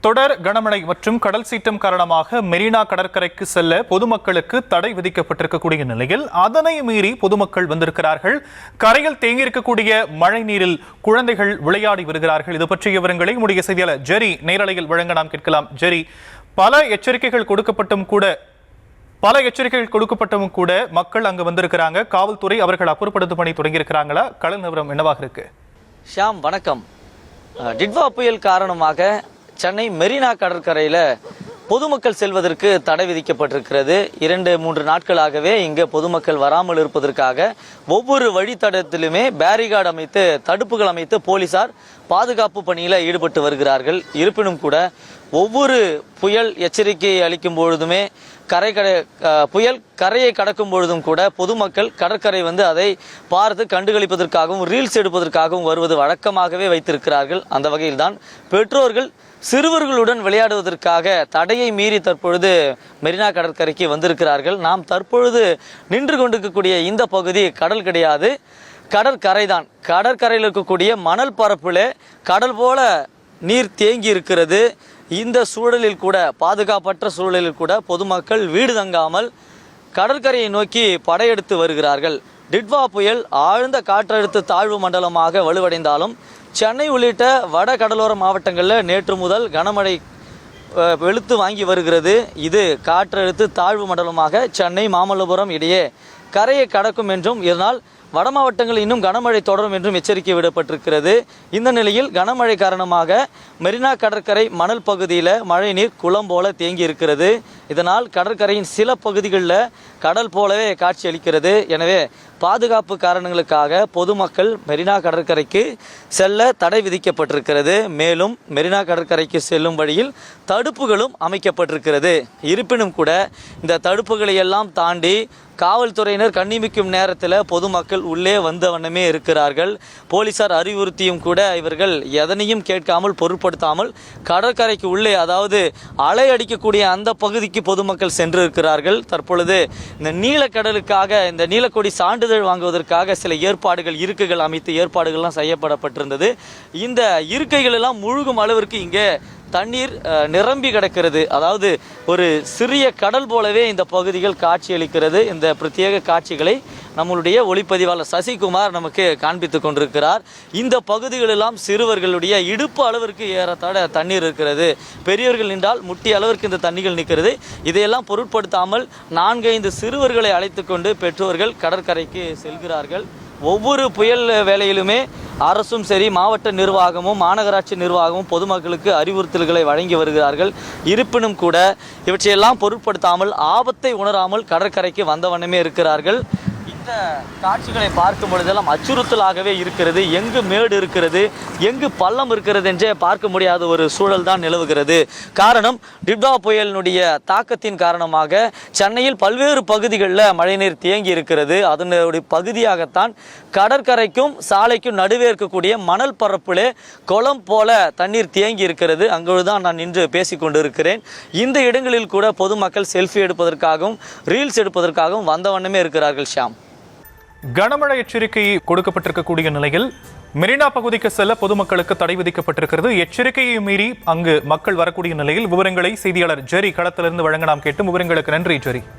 தொடர் கனமழை மற்றும் கடல் சீற்றம் காரணமாக மெரினா கடற்கரைக்கு செல்ல பொதுமக்களுக்கு தடை விதிக்கப்பட்டிருக்கக்கூடிய நிலையில் அதனை மீறி பொதுமக்கள் வந்திருக்கிறார்கள். கரையில் தேங்கியிருக்கக்கூடிய மழை நீரில் குழந்தைகள் விளையாடி வருகிறார்கள். இது பற்றிய விவரங்களை நம்முடைய செய்தியாளர் ஜெரி நேரலையில் வழங்க நாம் கேட்கலாம். ஜெரி, பல எச்சரிக்கைகள் கொடுக்கப்பட்டும் கூட மக்கள் அங்கு வந்திருக்கிறாங்க. காவல்துறை அவர்கள் அப்புறப்படுத்தும் பணி தொடங்கியிருக்கிறாங்களா? கள நிலவரம் என்னவாக இருக்கு? ஷியாம், வணக்கம். டிட்வா புயல் காரணமாக சென்னை மெரினா கடற்கரையில் பொதுமக்கள் செல்வதற்கு தடை விதிக்கப்பட்டிருக்கிறது. 2-3 நாட்களாகவே இங்கே பொதுமக்கள் வராமல் இருப்பதற்காக ஒவ்வொரு வழித்தடத்திலுமே பேரிகார்டு அமைத்து தடுப்புகள் அமைத்து போலீசார் பாதுகாப்பு பணியில் ஈடுபட்டு வருகிறார்கள். இருப்பினும் கூட ஒவ்வொரு புயல் எச்சரிக்கையை அளிக்கும் பொழுதுமே புயல் கரையை கடக்கும் பொழுதும் கூட பொதுமக்கள் கடற்கரை வந்து அதை பார்த்து கண்டுகளிப்பதற்காகவும் ரீல்ஸ் எடுப்பதற்காகவும் வருவது வழக்கமாகவே வைத்திருக்கிறார்கள். அந்த வகையில்தான் பெற்றோர்கள் சிறுவர்களுடன் விளையாடுவதற்காக தடையை மீறி தற்பொழுது மெரினா கடற்கரைக்கு வந்திருக்கிறார்கள். நாம் தற்பொழுது நின்று கொண்டிருக்கக்கூடிய இந்த பகுதி கடல் கிடையாது, கடற்கரை தான். கடற்கரையில் இருக்கக்கூடிய மணல் பரப்பில் கடல் போல நீர் தேங்கி இருக்கிறது. இந்த சூழலில் கூட, பாதுகாப்பற்ற சூழலில் கூட பொதுமக்கள் வீடு தங்காமல் கடற்கரையை நோக்கி படையெடுத்து வருகிறார்கள். டிட்வா புயல் ஆழ்ந்த காற்றழுத்த தாழ்வு மண்டலமாக வலுவடைந்தாலும் சென்னை உள்ளிட்ட வட கடலோர மாவட்டங்களில் நேற்று முதல் கனமழை வெளுத்து வாங்கி வருகிறது. இது காற்றழுத்த தாழ்வு மண்டலமாக சென்னை மாமல்லபுரம் இடையே கரையை கடக்கும் என்றும் இதனால் வட மாவட்டங்கள் இன்னும் கனமழை தொடரும் என்றும் எச்சரிக்கை விடப்பட்டிருக்கிறது. இந்த நிலையில் கனமழை காரணமாக மெரினா கடற்கரை மணல் பகுதியில் மழை நீர் குளம் போல தேங்கி இருக்கிறது. இதனால் கடற்கரையின் சில பகுதிகளில் கடல் போலவே காட்சி அளிக்கிறது. எனவே பாதுகாப்பு காரணங்களுக்காக பொதுமக்கள் மெரினா கடற்கரைக்கு செல்ல தடை விதிக்கப்பட்டிருக்கிறது. மேலும் மெரினா கடற்கரைக்கு செல்லும் வழியில் தடுப்புகளும் அமைக்கப்பட்டிருக்கிறது. இருப்பினும் கூட இந்த தடுப்புகளை எல்லாம் தாண்டி காவல்துறையினர் கண்ணிமிக்கும் நேரத்தில் பொதுமக்கள் உள்ளே வந்த வண்ணமே இருக்கிறார்கள். போலீசார் அறிவுறுத்தியும் கூட இவர்கள் எதனையும் கேட்காமல் பொருட்படுத்தாமல் கடற்கரைக்கு உள்ளே, அதாவது அலை அடிக்கக்கூடிய அந்த பகுதிக்கு பொதுமக்கள் சென்று இருக்கிறார்கள். தற்பொழுது இந்த நீலக்கடலுக்காக, இந்த நீலக்கொடி சான்றிதழ் வாங்குவதற்காக சில இருக்கைகள் அமைத்து ஏற்பாடுகள்லாம் செய்யப்படப்பட்டிருந்தது. இந்த இருக்கைகள் எல்லாம் முழுகும் அளவிற்கு இங்கே தண்ணீர் நிரம்பி கிடக்கிறது. அதாவது ஒரு சிறிய கடல் போலவே இந்த பகுதிகள் காட்சியளிக்கிறது. இந்த பிரத்யேக காட்சிகளை நம்மளுடைய ஒளிப்பதிவாளர் சசிகுமார் நமக்கு காண்பித்து கொண்டிருக்கிறார். இந்த பகுதிகளெல்லாம் சிறுவர்களுடைய இடுப்பு அளவிற்கு ஏறத்தாழ தண்ணீர் இருக்கிறது. பெரியவர்கள் நின்றால் முட்டி அளவிற்கு இந்த தண்ணீர்கள் நிற்கிறது. இதையெல்லாம் பொருட்படுத்தாமல் 4-5 சிறுவர்களை அழைத்து கொண்டு பெற்றோர்கள் கடற்கரைக்கு செல்கிறார்கள். ஒவ்வொரு புயல் வேளையிலுமே அரசும் சரி, மாவட்ட நிர்வாகமும் மாநகராட்சி நிர்வாகமும் பொதுமக்களுக்கு அறிவுறுத்தல்களை வழங்கி வருகிறார்கள். இருப்பினும் கூட இவற்றையெல்லாம் பொருட்படுத்தாமல், ஆபத்தை உணராமல் கடற்கரைக்கு வந்த வண்ணமே இருக்கிறார்கள். இந்த காட்சிகளை பார்க்கும் பொழுதெல்லாம் அச்சுறுத்தலாகவே இருக்கிறது. எங்கு மேடு இருக்கிறது, எங்கு பள்ளம் இருக்கிறது என்றே பார்க்க முடியாத ஒரு சூழல் தான் நிலவுகிறது. காரணம், டிட்வா புயலினுடைய தாக்கத்தின் காரணமாக சென்னையில் பல்வேறு பகுதிகளில் மழைநீர் தேங்கி இருக்கிறது. அதனுடைய பகுதியாகத்தான் கடற்கரைக்கும் சாலைக்கும் நடுவே இருக்கக்கூடிய மணல் பரப்பிலே குளம் போல தண்ணீர் தேங்கி இருக்கிறது. அங்குதான் நான் நின்று பேசி கொண்டிருக்கிறேன். இந்த இடங்களில் கூட பொதுமக்கள் செல்ஃபி எடுப்பதற்காகவும் ரீல்ஸ் எடுப்பதற்காகவும் வந்த வண்ணமே இருக்கிறார்கள். ஷியாம், கனமழை எச்சரிக்கை கொடுக்கப்பட்டிருக்கக்கூடிய நிலையில் மெரினா பகுதிக்கு செல்ல பொதுமக்களுக்கு தடை விதிக்கப்பட்டிருக்கிறது. எச்சரிக்கையை மீறி அங்கு மக்கள் வரக்கூடிய நிலையில் விவரங்களை செய்தியாளர் ஜெரி களத்திலிருந்து வழங்க நாம் கேட்டும். விவரங்களுக்கு நன்றி ஜெரி.